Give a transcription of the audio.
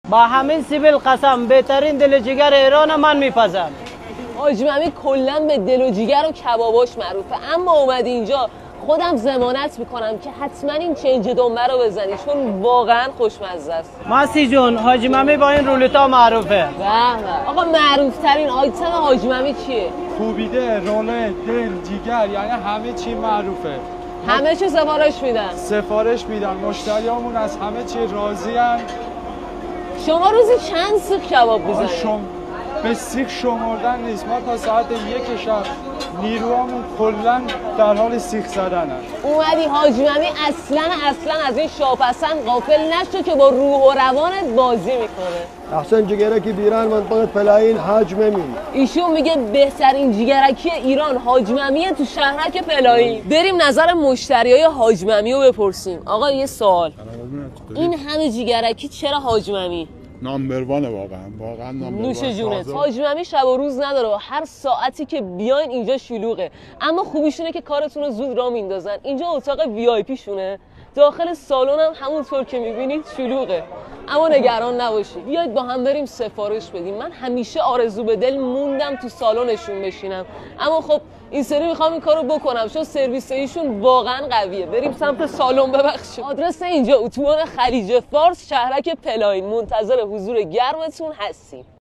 با همین سیبیل قسم بهترین دل جگر ایران من میپزم. حاج ممی کلا به دل و جگر و کباباش معروفه، اما اومدی اینجا خودم ضمانت میکنم که حتما این چنج دنبه رو بزنی چون واقعا خوشمزه است. ماسی جون حاج ممی با این رولتا معروفه. به آقا معروف ترین آیتم حاج ممی چیه؟ کوبیده، رولت، دل، جگر، یعنی همه چی معروفه. همه چی سفارش میدن؟ سفارش میدن. مشتریامون از همه چی راضی ان. شما روزی چند سیخ کباب میزنید؟ به سیخ شمردن نیست، ما تا ساعت 1 شب نیروامون کلا در حال سیخ زدنن. اومدی حاج ممی اصلا از این شاپسند غافل نشو که با روح و روانت بازی میکنه. احسن جگرکی بیران منطقه پلاین حاج ممی. ایشون میگه بهترین جگرکی ایران حاج ممیه تو شهرک پلاین. بریم نظر مشتریای حاج ممی رو بپرسیم. آقا یه سوال، این همه جگرکی چرا حاج ممی؟ نامبر وانه واقعا نامبر نوش جونت. حاج ممی شب و روز نداره و هر ساعتی که بیاین اینجا شلوغه، اما خوبیشونه که کارتون رو زود راه میندازن. اینجا اتاق وی آی پی شونه، داخل سالن هم همونطور که میبینید شلوغه، اما نگران نباشید. بیاید با هم بریم سفارش بدیم. من همیشه آرزو به دل موندم تو سالنشون بشینم، اما خب این سری میخوام این کارو بکنم چون سرویس ایشون واقعا قویه. بریم سمت سالن. ببخشید آدرس اینجا اتوبان خلیج فارس، شهرک پلاین. منتظر حضور گرمتون هستیم.